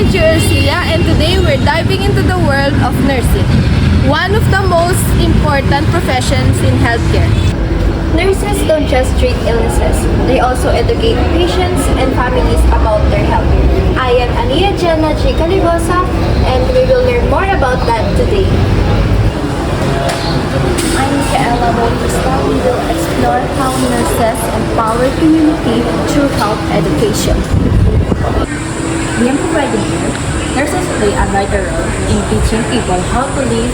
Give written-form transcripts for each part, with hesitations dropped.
teacher Ercilia, and today we're diving into the world of nursing, one of the most important professions in healthcare. Nurses don't just treat illnesses, they also educate patients and families about their health. I am Ania Jenna G. Calibosa, and we will learn more about that today. I'm Micaela Bautista. We will explore how nurses empower community through health education. Beyond providing care, nurses play a vital role in teaching people how to live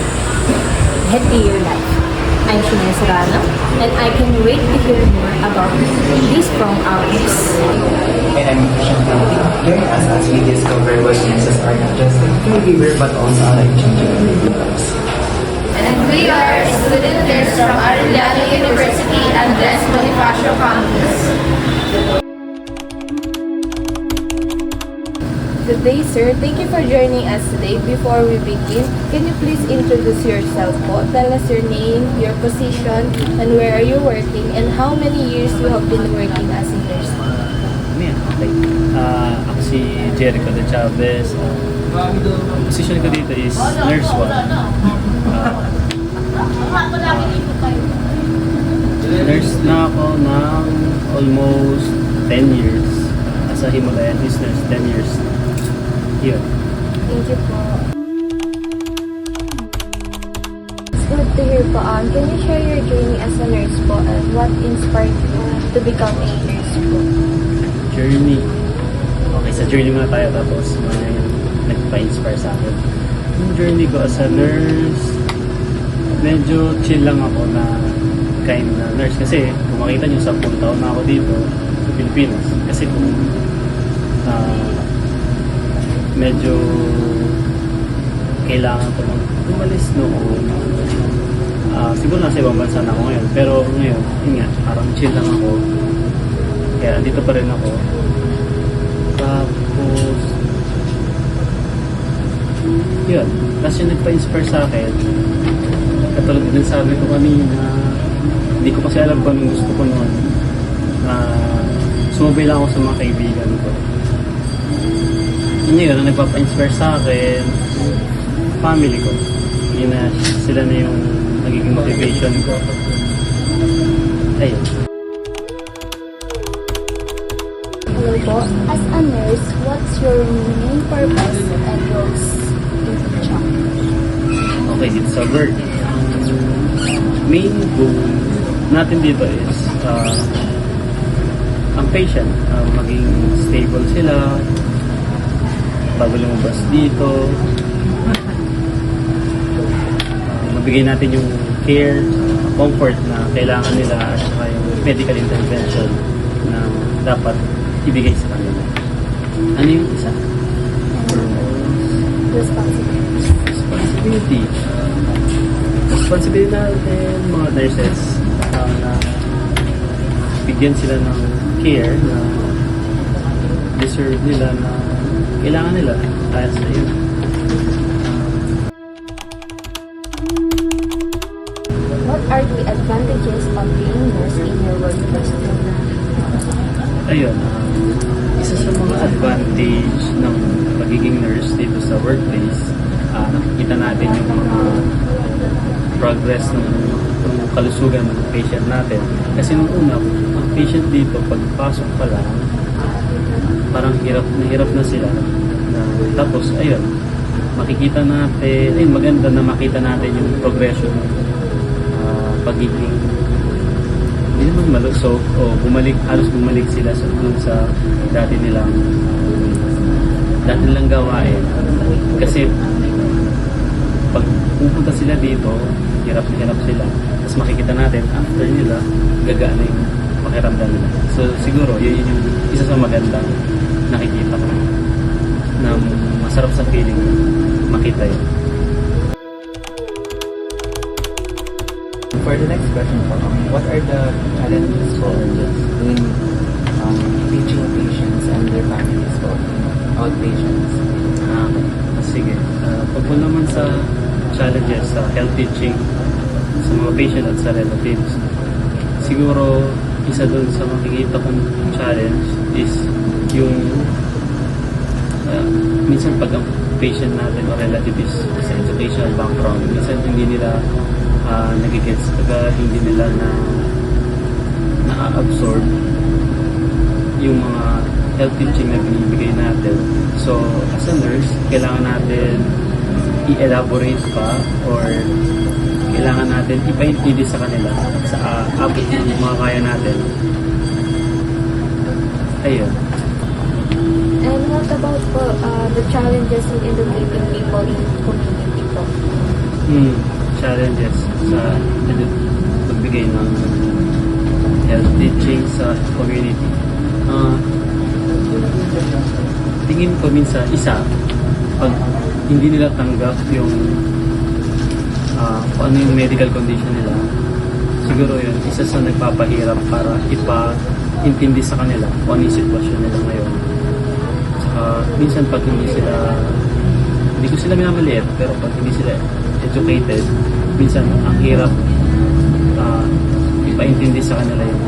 a healthier life. I'm Shania Serrano, and I can wait to hear more about this from our guests. And I'm Christian County. Join us as we discover what nurses are not just a caregiver but also a life-changing lives. And we are student nurse from Arellano University Andres Bonifacio Campus. Good day, sir. Thank you for joining us today. Before we begin, can you please introduce yourself po? Tell us your name, your position, and where are you working, and how many years you have been working as a nurse? Okay. Ako si Jericho de Chavez. Ang position ko dito is Nurse 1. Nurse na ako ng almost 10 years. As a Himalayan nurse, 10 years. Yun. Thank you po. It's good to hear po. Can you share your journey as a nurse po and what inspired you to become a nurse po? Journey. Okay, sa journey muna tayo tapos yung nagpa-inspire sa akin. Yung journey ko as a nurse, medyo chill lang ako na kind na nurse. Kasi kung makita nyo, 10 taon na ako dito sa Pilipinas. Kasi kung medyo kailangan ko lang umalis noon. Siguro nasa ibang bansa na ako ngayon. Pero ngayon, yun nga, parang chill lang ako. Kaya dito pa rin ako. Tapos, yun. Tapos yung nagpa-inspire sa akin, katulad din sabi ko kanina, hindi ko kasi alam kung anong gusto ko noon. Sumabay lang ako sa mga kaibigan ko. Yun ang nagpapa-inspire sa akin, family ko. Yun na, sila na yung nagiging motivation ko. Ayun. Hello po. As a nurse, what's your main purpose and roles in the job? Okay, it's a work. Main goal natin dito is ang patient, maging stable sila bago lumabas dito. Mabigay natin yung care, comfort na kailangan nila at saka yung medical intervention na dapat ibigay sa kanila. Ano yung isa? Responsibility. Responsibility natin mga nurses na bigyan sila ng care na deserve nila na kailangan nila kaya sa iyo. What are the advantages of being nurse in your workplace? Ayun, isa sa mga advantage ng pagiging nurse dito sa workplace, nakikita natin yung mga progress ng kalusugan ng patient natin. Kasi nung una, ang patient dito, pagpasok pa lang, parang hirap na sila. Tapos, ayun, makikita natin, ayun, maganda na makita natin yung progression ng pagiging hindi naman malusog o halos bumalik sila sa dati nilang gawain. Kasi pag pupunta sila dito, hirap na hirap sila. Tapos makikita natin, after nila, gagaan na yung pakiramdam nila. So siguro, yun yung isa sa magandang nakikita ko na masarap sa feeling makita yun. For the next question po, what are the challenges or in teaching patients and their families po, outpatients? Sige. Pagpunta naman sa challenges sa health teaching sa mga patient at sa relatives, siguro isa doon sa makikita kong challenge is yung Minsan pag ang patient natin o relative is sa educational background, minsan hindi nila nagigets agad, hindi nila na-absorb yung mga health teaching na binibigay natin. So, as a nurse, kailangan natin i-elaborate pa or kailangan natin ipaintindi sa kanila sa abot ng mga kaya natin. Ayun. And what about po, the challenges in educating people in community po? Challenges sa pagbigay ng health teaching sa community. Tingin ko minsan, pag hindi nila tanggap yung kung ano yung medical condition nila, siguro yun, isa sa nagpapahirap para ipa-intindi sa kanila kung ano yung sitwasyon nila ngayon. Saka minsan pag hindi ko sila minamaliit, pero pag hindi sila educated, minsan ang hirap ipa-intindi sa kanila yung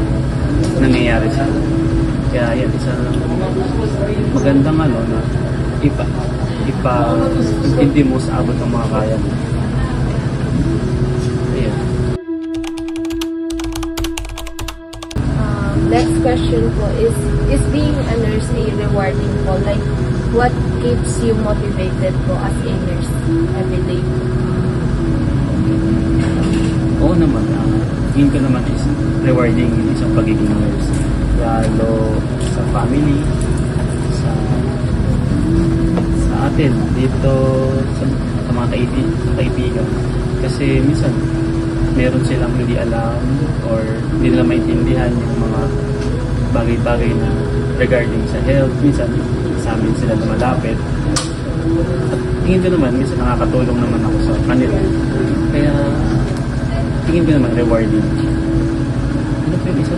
nangyayari sa kanila. Kaya yan, isa magandang na ipa-intindi mo sa abot ng mga kaya mo. Ayan. Next question po is being a nurse a rewarding po? Like, what keeps you motivated po as a nurse every day? Oo naman, tingin ko naman is rewarding yung isang pagiging nurse. Lalo sa family, sa atin, dito sa mga kaibigan. Kasi minsan, meron silang hindi alam or hindi nila maintindihan yung mga bagay-bagay na regarding sa health. Minsan, sa amin sila lumalapit. At tingin ko naman, minsan nakakatulong naman ako sa kanila. Kaya, tingin ko naman rewarding. Ano po yung isa?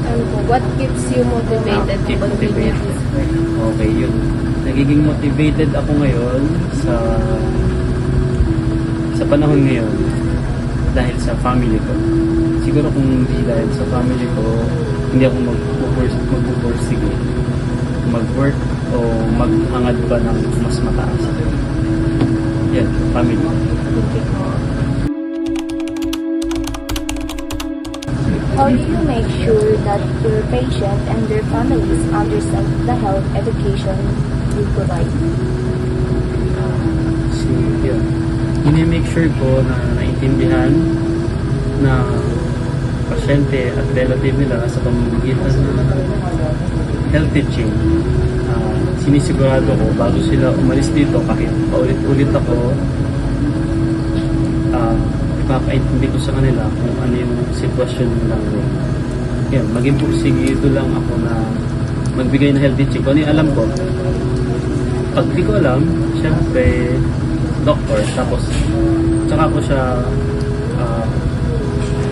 Ano po, what keeps you motivated to continue this work? Okay, yun. Nagiging motivated ako ngayon sa panahon ngayon dahil sa family ko. Siguro kung hindi dahil sa family ko, hindi ako magpupursige mag-work o maghangad pa ng mas mataas. Yan, family. How do you make sure that your patient and their families understand the health education you provide? Yun. Ini-make sure ko na naintindihan na pasyente at relative nila sa pamamagitan ng health teaching. Sinisigurado ko bago sila umalis dito kahit paulit-ulit ako, ipapaintindi ko sa kanila kung ano yung sitwasyon nila ngayon. Yan, maging pursigido lang ako na magbigay ng health teaching. Kung ano yung alam ko, pag di ko alam, syempre, doctor, tapos tsaka ko siya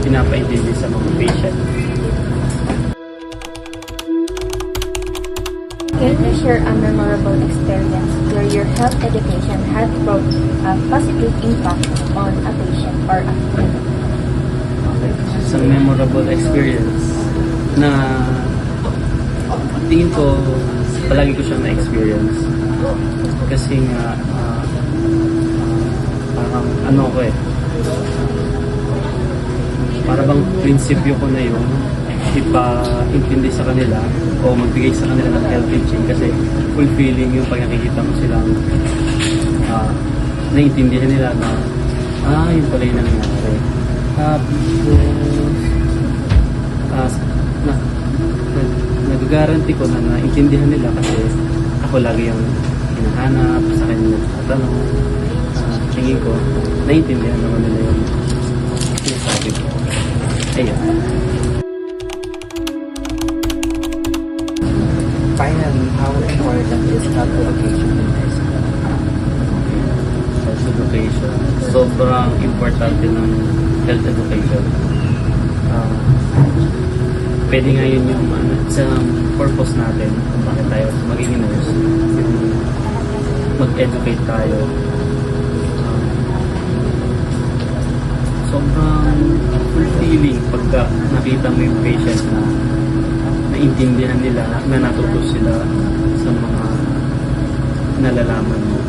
pinapaintindi sa mga patient. Can you share a memorable experience where your health education had a positive impact on a patient or a client? Okay. Isang memorable experience na tingin ko palagi ko siyang na-experience. Kasi nga parang para bang prinsipyo ko na yun ipa-intindi sa kanila o magbigay sa kanila ng health teaching kasi fulfilling yung pag nakikita mo silang naiintindihan nila na yun pala yung nangyari. Tapos nag-guarantee ko na naintindihan nila kasi ako lagi yung hinahanap sa kanila at tingin ko naintindihan naman nila yung sinasabi ko. Ayun. Finally, how important is health education in nursing? Health education. Sobrang importante ng health education. Pwede nga yun yung sa purpose natin kung bakit tayo magiging nurse. Yung mag-educate tayo. Sobrang fulfilling pagka nakita mo yung patient na naintindihan nila, na natuto sila sa mga nalalaman mo.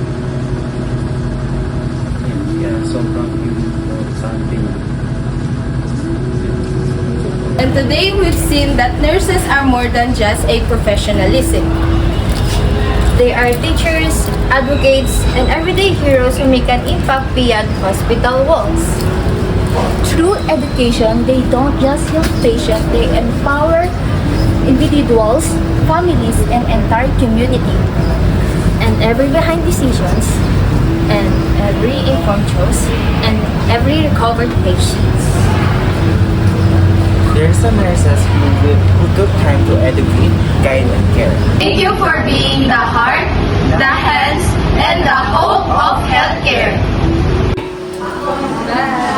Yan, kaya sobrang importante niya. And today we've seen that nurses are more than just a professionalism. They are teachers, advocates, and everyday heroes who make an impact beyond hospital walls. Through education, they don't just help patients, they empower individuals, families, and entire community. And every behind decisions, and every informed choice, and every recovered patient. There's some nurses who took time to educate, guide, and care. Thank you for being the heart, the hands, and the hope of healthcare. Bye.